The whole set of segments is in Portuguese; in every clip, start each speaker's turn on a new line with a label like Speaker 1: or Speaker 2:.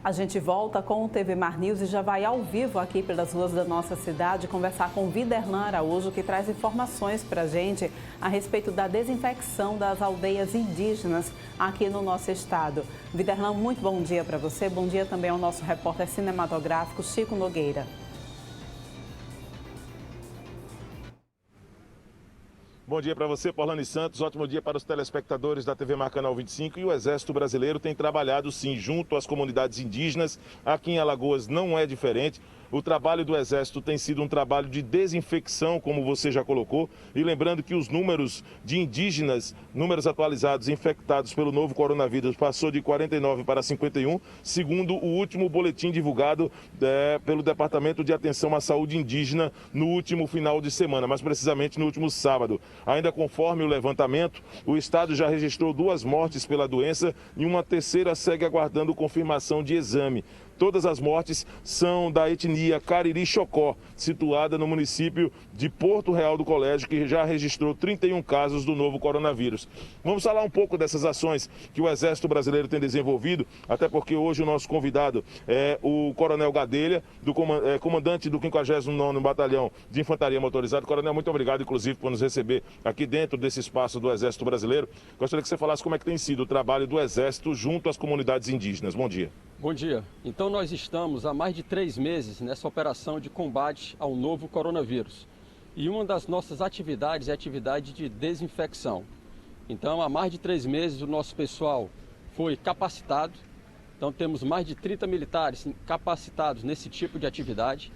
Speaker 1: A gente volta com o TV Mar News e já vai ao vivo aqui pelas ruas da nossa cidade conversar com Viderlan Araújo, que traz informações para a gente a respeito da desinfecção das aldeias indígenas aqui no nosso estado. Viderlan, muito bom dia para você. Bom dia também ao nosso repórter cinematográfico Chico Nogueira.
Speaker 2: Bom dia para você, Paulane Santos. Ótimo dia para os telespectadores da TV Mar Canal 25. E o Exército Brasileiro tem trabalhado, sim, junto às comunidades indígenas. Aqui em Alagoas não é diferente. O trabalho do Exército tem sido um trabalho de desinfecção, como você já colocou. E lembrando que os números de indígenas, números atualizados infectados pelo novo coronavírus, passou de 49 para 51, segundo o último boletim divulgado pelo Departamento de Atenção à Saúde Indígena no último final de semana, mais precisamente no último sábado. Ainda conforme o levantamento, o estado já registrou 2 mortes pela doença e uma terceira segue aguardando confirmação de exame. Todas as mortes são da etnia Cariri-Chocó, situada no município de Porto Real do Colégio, que já registrou 31 casos do novo coronavírus. Vamos falar um pouco dessas ações que o Exército Brasileiro tem desenvolvido, até porque hoje o nosso convidado é o Coronel Gadelha, comandante do 59º Batalhão de Infantaria Motorizada. Coronel, muito obrigado, inclusive, por nos receber aqui dentro desse espaço do Exército Brasileiro. Gostaria que você falasse como é que tem sido o trabalho do Exército junto às comunidades indígenas. Bom dia.
Speaker 3: Bom dia. Então nós estamos há mais de 3 meses nessa operação de combate ao novo coronavírus. E uma das nossas atividades é a atividade de desinfecção. Então há mais de 3 meses o nosso pessoal foi capacitado. Então temos mais de 30 militares capacitados nesse tipo de atividade.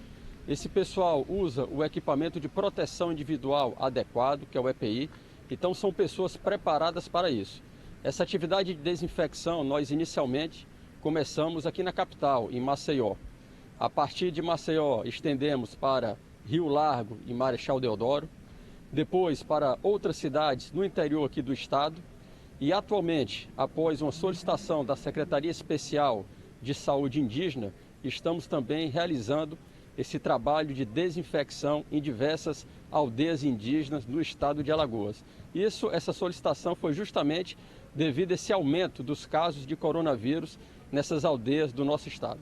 Speaker 3: Esse pessoal usa o equipamento de proteção individual adequado, que é o EPI. Então são pessoas preparadas para isso. Essa atividade de desinfecção nós inicialmente começamos aqui na capital, em Maceió. A partir de Maceió, estendemos para Rio Largo e Marechal Deodoro, depois para outras cidades no interior aqui do estado e atualmente, após uma solicitação da Secretaria Especial de Saúde Indígena, estamos também realizando esse trabalho de desinfecção em diversas aldeias indígenas do estado de Alagoas. Essa solicitação foi justamente devido a esse aumento dos casos de coronavírus nessas aldeias do nosso estado.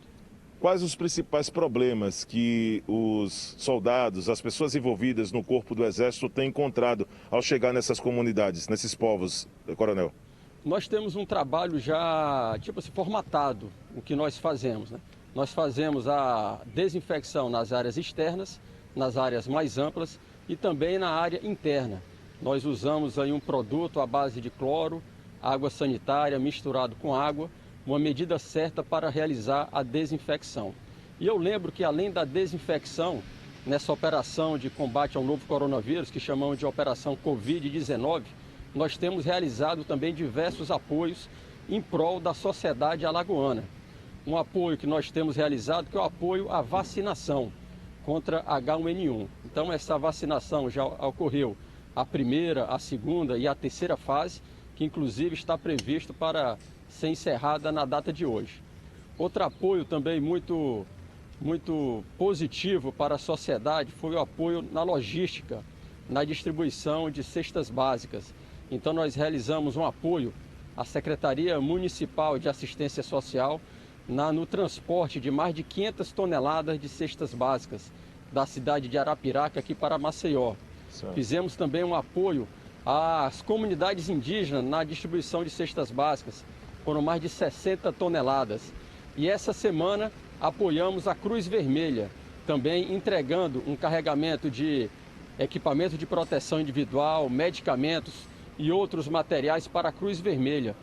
Speaker 2: Quais os principais problemas que os soldados, as pessoas envolvidas no corpo do Exército têm encontrado ao chegar nessas comunidades, nesses povos, Coronel?
Speaker 3: Nós temos um trabalho já, formatado, o que nós fazemos, né? Nós fazemos a desinfecção nas áreas externas, nas áreas mais amplas e também na área interna. Nós usamos aí um produto à base de cloro, água sanitária misturado com água, uma medida certa para realizar a desinfecção. E eu lembro que além da desinfecção, nessa operação de combate ao novo coronavírus, que chamamos de Operação Covid-19, nós temos realizado também diversos apoios em prol da sociedade alagoana. Um apoio que nós temos realizado, que é o apoio à vacinação contra H1N1. Então essa vacinação já ocorreu a primeira, a segunda e a terceira fase, que inclusive está previsto para ser encerrada na data de hoje. Outro apoio também muito positivo para a sociedade foi o apoio na logística, na distribuição de cestas básicas. Então nós realizamos um apoio à Secretaria Municipal de Assistência Social no transporte de mais de 500 toneladas de cestas básicas da cidade de Arapiraca aqui para Maceió. Certo. Fizemos também um apoio às comunidades indígenas na distribuição de cestas básicas, foram mais de 60 toneladas. E essa semana apoiamos a Cruz Vermelha, também entregando um carregamento de equipamento de proteção individual, medicamentos e outros materiais para a Cruz Vermelha,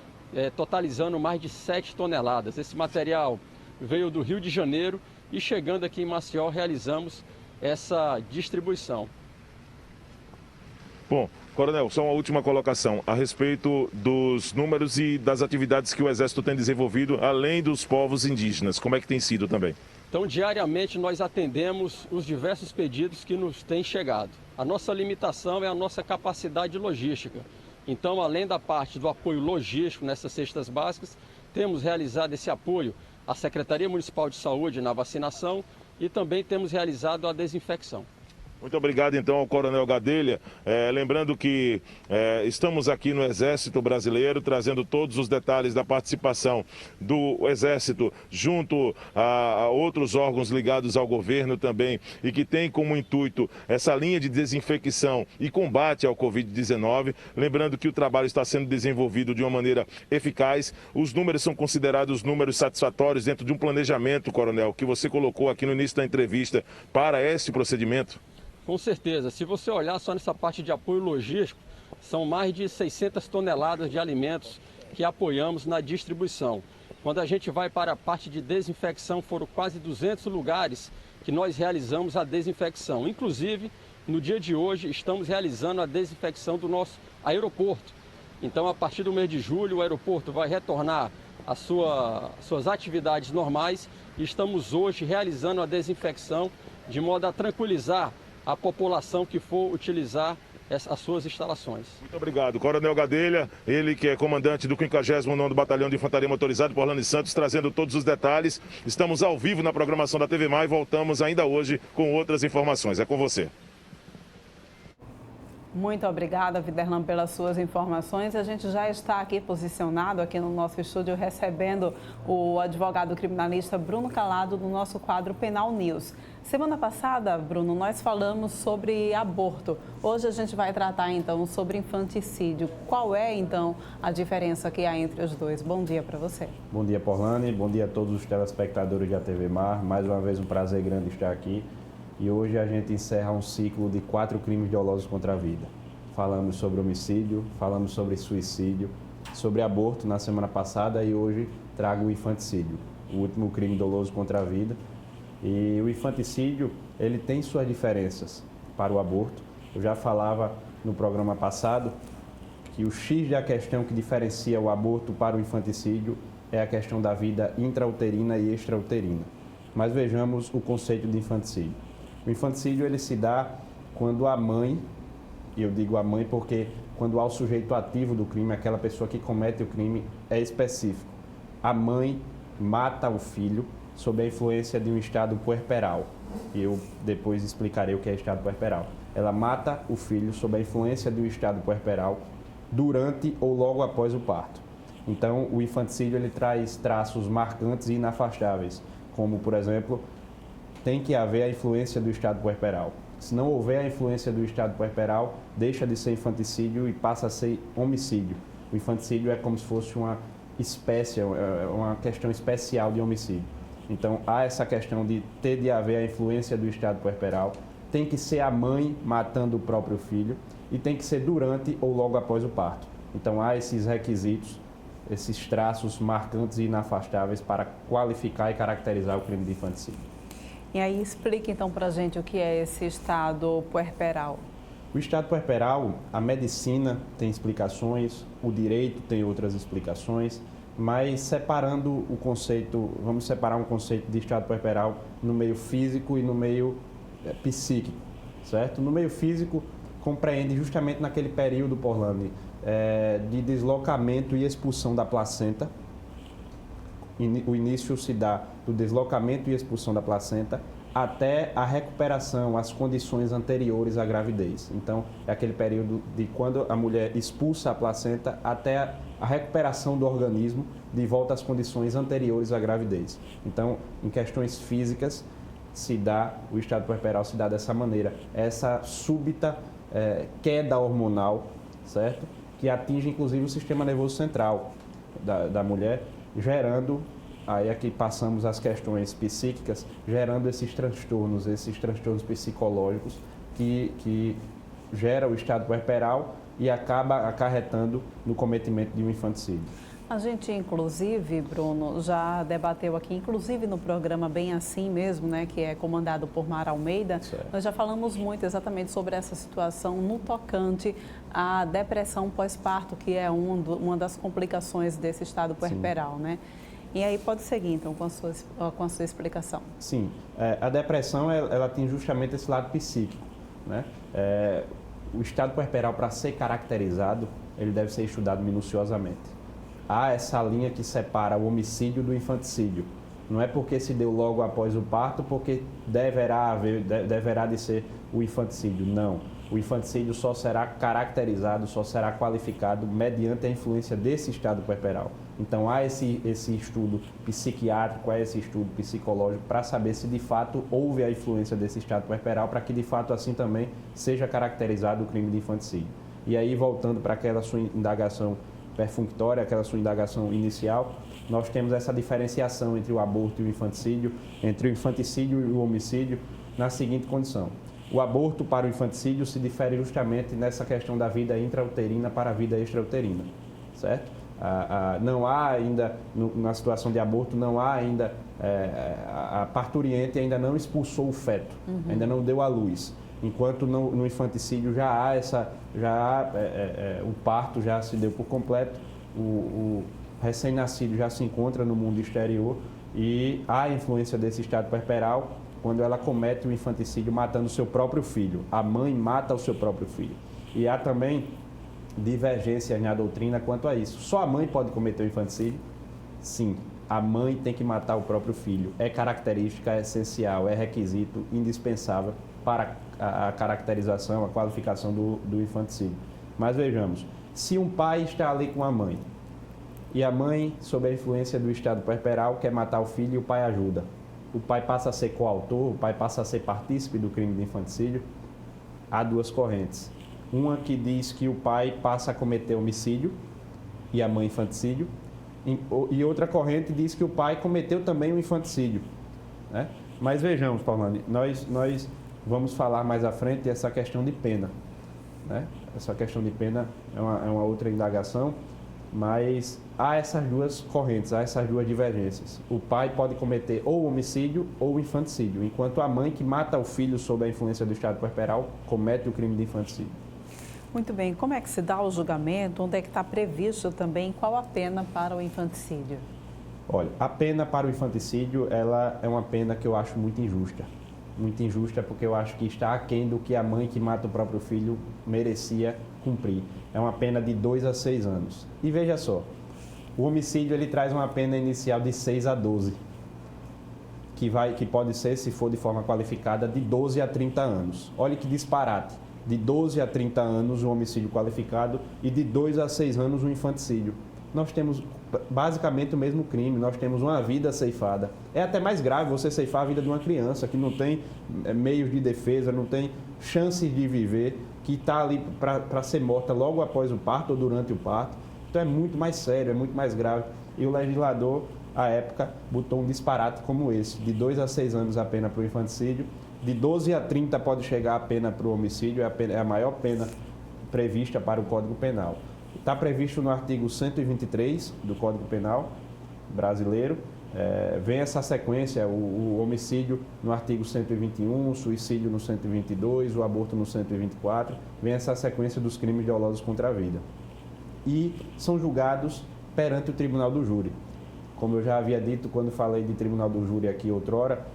Speaker 3: totalizando mais de 7 toneladas. Esse material veio do Rio de Janeiro e chegando aqui em Maceió realizamos essa distribuição.
Speaker 2: Bom, Coronel, só uma última colocação a respeito dos números e das atividades que o Exército tem desenvolvido, além dos povos indígenas. Como é que tem sido também?
Speaker 3: Então, diariamente nós atendemos os diversos pedidos que nos têm chegado. A nossa limitação é a nossa capacidade logística. Então, além da parte do apoio logístico nessas cestas básicas, temos realizado esse apoio à Secretaria Municipal de Saúde na vacinação e também temos realizado a desinfecção.
Speaker 2: Muito obrigado, então, ao Coronel Gadelha. Lembrando que estamos aqui no Exército Brasileiro, trazendo todos os detalhes da participação do Exército junto a outros órgãos ligados ao governo também e que tem como intuito essa linha de desinfecção e combate ao Covid-19. Lembrando que o trabalho está sendo desenvolvido de uma maneira eficaz. Os números são considerados números satisfatórios dentro de um planejamento, Coronel, que você colocou aqui no início da entrevista para esse procedimento?
Speaker 3: Com certeza. Se você olhar só nessa parte de apoio logístico, são mais de 600 toneladas de alimentos que apoiamos na distribuição. Quando a gente vai para a parte de desinfecção, foram quase 200 lugares que nós realizamos a desinfecção. Inclusive, no dia de hoje, estamos realizando a desinfecção do nosso aeroporto. Então, a partir do mês de julho, o aeroporto vai retornar às suas atividades normais e estamos hoje realizando a desinfecção de modo a tranquilizar a população que for utilizar as suas instalações.
Speaker 2: Muito obrigado. Coronel Gadelha, ele que é comandante do 59º Batalhão de Infantaria Motorizada por Orlando Santos, trazendo todos os detalhes. Estamos ao vivo na programação da TV Mar e voltamos ainda hoje com outras informações. É com você.
Speaker 1: Muito obrigada, Viderlan, pelas suas informações. A gente já está aqui posicionado aqui no nosso estúdio recebendo o advogado criminalista Bruno Calado do nosso quadro Penal News. Semana passada, Bruno, nós falamos sobre aborto. Hoje a gente vai tratar então sobre infanticídio. Qual é então a diferença que há entre os dois? Bom dia para você.
Speaker 4: Bom dia, Porlane. Bom dia a todos os telespectadores da TV Mar. Mais uma vez um prazer grande estar aqui. E hoje a gente encerra um ciclo de 4 crimes dolosos contra a vida. Falamos sobre homicídio, falamos sobre suicídio, sobre aborto na semana passada e hoje trago o infanticídio, o último crime doloso contra a vida. E o infanticídio, ele tem suas diferenças para o aborto. Eu já falava no programa passado que o X da questão que diferencia o aborto para o infanticídio é a questão da vida intrauterina e extrauterina. Mas vejamos o conceito de infanticídio. O infanticídio ele se dá quando a mãe, e eu digo a mãe porque quando há o sujeito ativo do crime, aquela pessoa que comete o crime é específico. A mãe mata o filho sob a influência de um estado puerperal. E eu depois explicarei o que é estado puerperal. Ela mata o filho sob a influência de um estado puerperal durante ou logo após o parto. Então, o infanticídio ele traz traços marcantes e inafastáveis, como, por exemplo, tem que haver a influência do estado puerperal. Se não houver a influência do estado puerperal, deixa de ser infanticídio e passa a ser homicídio. O infanticídio é como se fosse uma espécie, uma questão especial de homicídio. Então, há essa questão de ter de haver a influência do estado puerperal, tem que ser a mãe matando o próprio filho e tem que ser durante ou logo após o parto. Então, há esses requisitos, esses traços marcantes e inafastáveis para qualificar e caracterizar o crime de infanticídio.
Speaker 1: E aí explique então para a gente o que é esse estado puerperal.
Speaker 4: O estado puerperal, a medicina tem explicações, o direito tem outras explicações, mas separando o conceito, vamos separar um conceito de estado puerperal no meio físico e no meio psíquico, certo? No meio físico compreende justamente naquele período, Porlane, de deslocamento e expulsão da placenta. O início se dá do deslocamento e expulsão da placenta até a recuperação, as condições anteriores à gravidez. Então, é aquele período de quando a mulher expulsa a placenta até a recuperação do organismo de volta às condições anteriores à gravidez. Então, em questões físicas, o estado puerperal se dá dessa maneira. Essa súbita queda hormonal, certo? Que atinge inclusive o sistema nervoso central da mulher, gerando, aí aqui passamos as questões psíquicas, gerando esses transtornos psicológicos que gera o estado puerperal e acaba acarretando no cometimento de um infanticídio.
Speaker 1: A gente, inclusive, Bruno, já debateu aqui, inclusive no programa Bem Assim Mesmo, né, que é comandado por Mara Almeida, certo. Nós já falamos muito exatamente sobre essa situação no tocante à depressão pós-parto, que é uma das complicações desse estado puerperal, né? E aí pode seguir, então, com a sua explicação.
Speaker 4: Sim, a depressão, ela tem justamente esse lado psíquico, né? O estado puerperal, para ser caracterizado, ele deve ser estudado minuciosamente. Há essa linha que separa o homicídio do infanticídio. Não é porque se deu logo após o parto, porque deverá de ser o infanticídio. Não. O infanticídio só será caracterizado, só será qualificado mediante a influência desse estado puerperal. Então, há esse estudo psiquiátrico, há esse estudo psicológico para saber se de fato houve a influência desse estado puerperal, para que de fato assim também seja caracterizado o crime de infanticídio. E aí, voltando para aquela sua indagação perfunctória, aquela sua indagação inicial, nós temos essa diferenciação entre o aborto e o infanticídio, entre o infanticídio e o homicídio, na seguinte condição. O aborto para o infanticídio se difere justamente nessa questão da vida intrauterina para a vida extrauterina, certo? Não há ainda, na situação de aborto, não há ainda, a parturiente ainda não expulsou o feto, ainda não deu à luz. Enquanto no infanticídio já há o parto já se deu por completo, o recém-nascido já se encontra no mundo exterior e há a influência desse estado puerperal quando ela comete o infanticídio matando o seu próprio filho. A mãe mata o seu próprio filho. E há também divergências na doutrina quanto a isso. Só a mãe pode cometer o infanticídio? Sim, a mãe tem que matar o próprio filho. É característica, é essencial, é requisito indispensável para a caracterização, a qualificação do infanticídio. Mas vejamos, se um pai está ali com a mãe e a mãe, sob a influência do estado puerperal, quer matar o filho e o pai ajuda, o pai passa a ser coautor, o pai passa a ser partícipe do crime de infanticídio, há duas correntes. Uma que diz que o pai passa a cometer homicídio e a mãe infanticídio, e outra corrente diz que o pai cometeu também o infanticídio, né? Mas vejamos, Paulane, nós vamos falar mais à frente essa questão de pena, né? Essa questão de pena é uma outra indagação, mas há essas duas correntes, há essas duas divergências. O pai pode cometer ou homicídio ou infanticídio, enquanto a mãe que mata o filho sob a influência do estado puerperal comete o crime de infanticídio.
Speaker 1: Muito bem, como é que se dá o julgamento? Onde é que está previsto também qual a pena para o infanticídio?
Speaker 4: Olha, a pena para o infanticídio, ela é uma pena que eu acho muito injusta. Muito injusta porque eu acho que está aquém do que a mãe que mata o próprio filho merecia cumprir. É uma pena de 2 a 6 anos. E veja só, o homicídio ele traz uma pena inicial de 6 a 12, que pode ser, se for de forma qualificada, de 12 a 30 anos. Olha que disparate. De 12 a 30 anos o homicídio qualificado e de 2 a 6 anos o infanticídio. Nós temos basicamente o mesmo crime, nós temos uma vida ceifada. É até mais grave você ceifar a vida de uma criança que não tem meios de defesa, não tem chances de viver, que está ali para ser morta logo após o parto ou durante o parto. Então é muito mais sério, é muito mais grave. E o legislador, à época, botou um disparate como esse, de 2 a 6 anos a pena para o infanticídio, de 12 a 30 pode chegar a pena para o homicídio, é a maior pena prevista para o Código Penal. Está previsto no artigo 123 do Código Penal brasileiro. Vem essa sequência, o homicídio no artigo 121, o suicídio no 122, o aborto no 124. Vem essa sequência dos crimes dolosos contra a vida. E são julgados perante o Tribunal do Júri. Como eu já havia dito quando falei de Tribunal do Júri aqui outrora,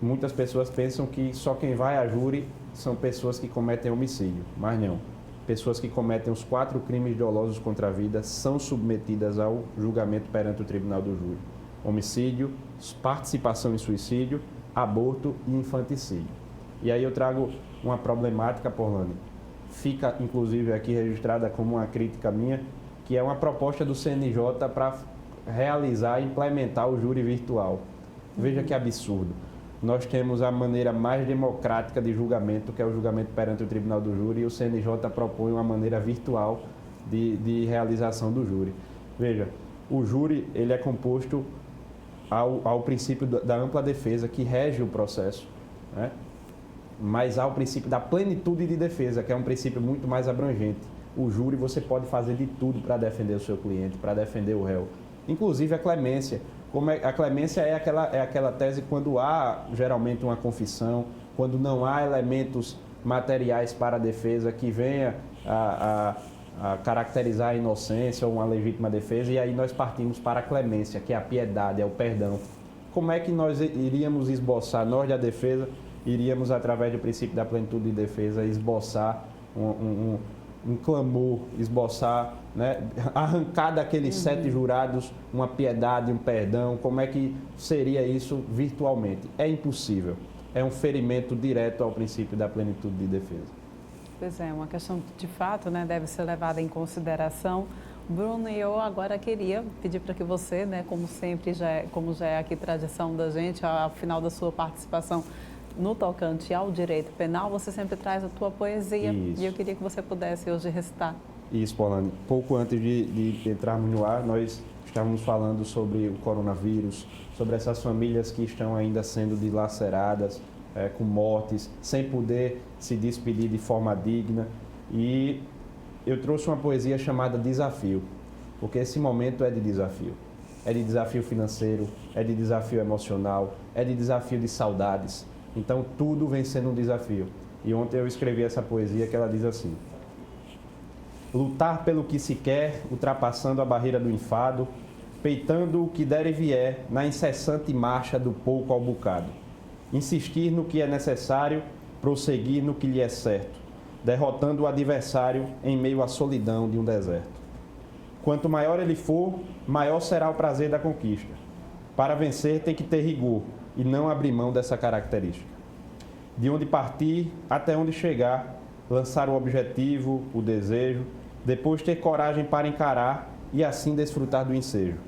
Speaker 4: muitas pessoas pensam que só quem vai a júri são pessoas que cometem homicídio, mas não. Pessoas que cometem os 4 crimes dolosos contra a vida são submetidas ao julgamento perante o Tribunal do Júri. Homicídio, participação em suicídio, aborto e infanticídio. E aí eu trago uma problemática, Paulane, fica inclusive aqui registrada como uma crítica minha, que é uma proposta do CNJ para realizar e implementar o júri virtual. Veja que absurdo. Nós temos a maneira mais democrática de julgamento, que é o julgamento perante o Tribunal do Júri, e o CNJ propõe uma maneira virtual de realização do júri. Veja, o júri ele é composto ao princípio da ampla defesa, que rege o processo, né? Mas há o princípio da plenitude de defesa, que é um princípio muito mais abrangente. O júri você pode fazer de tudo para defender o seu cliente, para defender o réu, inclusive a clemência. A clemência é aquela tese quando há geralmente uma confissão, quando não há elementos materiais para a defesa que venha a caracterizar a inocência ou uma legítima defesa, e aí nós partimos para a clemência, que é a piedade, é o perdão. Como é que nós iríamos esboçar, nós da defesa, iríamos através do princípio da plenitude de defesa esboçar um clamor, esboçar, né? Arrancar daqueles 7 jurados uma piedade, um perdão, como é que seria isso virtualmente? É impossível. É um ferimento direto ao princípio da plenitude de defesa.
Speaker 1: Pois é, uma questão de fato, né, deve ser levada em consideração. Bruno, e eu agora queria pedir para que você, né, como sempre, como já é aqui tradição da gente, ao final da sua participação no tocante ao direito penal, você sempre traz a tua poesia.
Speaker 4: Isso.
Speaker 1: E eu queria que você pudesse hoje recitar.
Speaker 4: Isso, Polane. Pouco antes de entrarmos no ar, nós estávamos falando sobre o coronavírus, sobre essas famílias que estão ainda sendo dilaceradas, com mortes, sem poder se despedir de forma digna. E eu trouxe uma poesia chamada Desafio, porque esse momento é de desafio. É de desafio financeiro, é de desafio emocional, é de desafio de saudades. Então, tudo vem sendo um desafio. E ontem eu escrevi essa poesia que ela diz assim: lutar pelo que se quer, ultrapassando a barreira do enfado, peitando o que der e vier, na incessante marcha do pouco ao bocado. Insistir no que é necessário, prosseguir no que lhe é certo, derrotando o adversário em meio à solidão de um deserto. Quanto maior ele for, maior será o prazer da conquista. Para vencer tem que ter rigor e não abrir mão dessa característica. De onde partir até onde chegar, lançar o objetivo, o desejo, depois ter coragem para encarar e assim desfrutar do ensejo.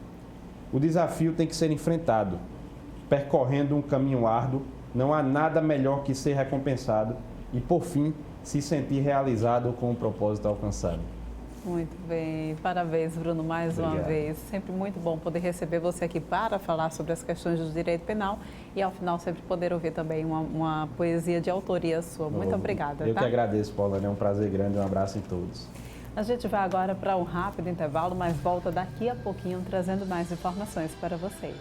Speaker 4: O desafio tem que ser enfrentado. Percorrendo um caminho árduo, não há nada melhor que ser recompensado e, por fim, se sentir realizado com o propósito alcançado.
Speaker 1: Muito bem, parabéns, Bruno, mais
Speaker 4: Obrigado.
Speaker 1: uma vez. Sempre muito bom poder receber você aqui para falar sobre as questões do direito penal e, ao final, sempre poder ouvir também uma poesia de autoria sua. Muito obrigada.
Speaker 4: Eu que agradeço, Paulana, é um prazer grande, um abraço em todos.
Speaker 1: A gente vai agora para um rápido intervalo, mas volta daqui a pouquinho trazendo mais informações para vocês.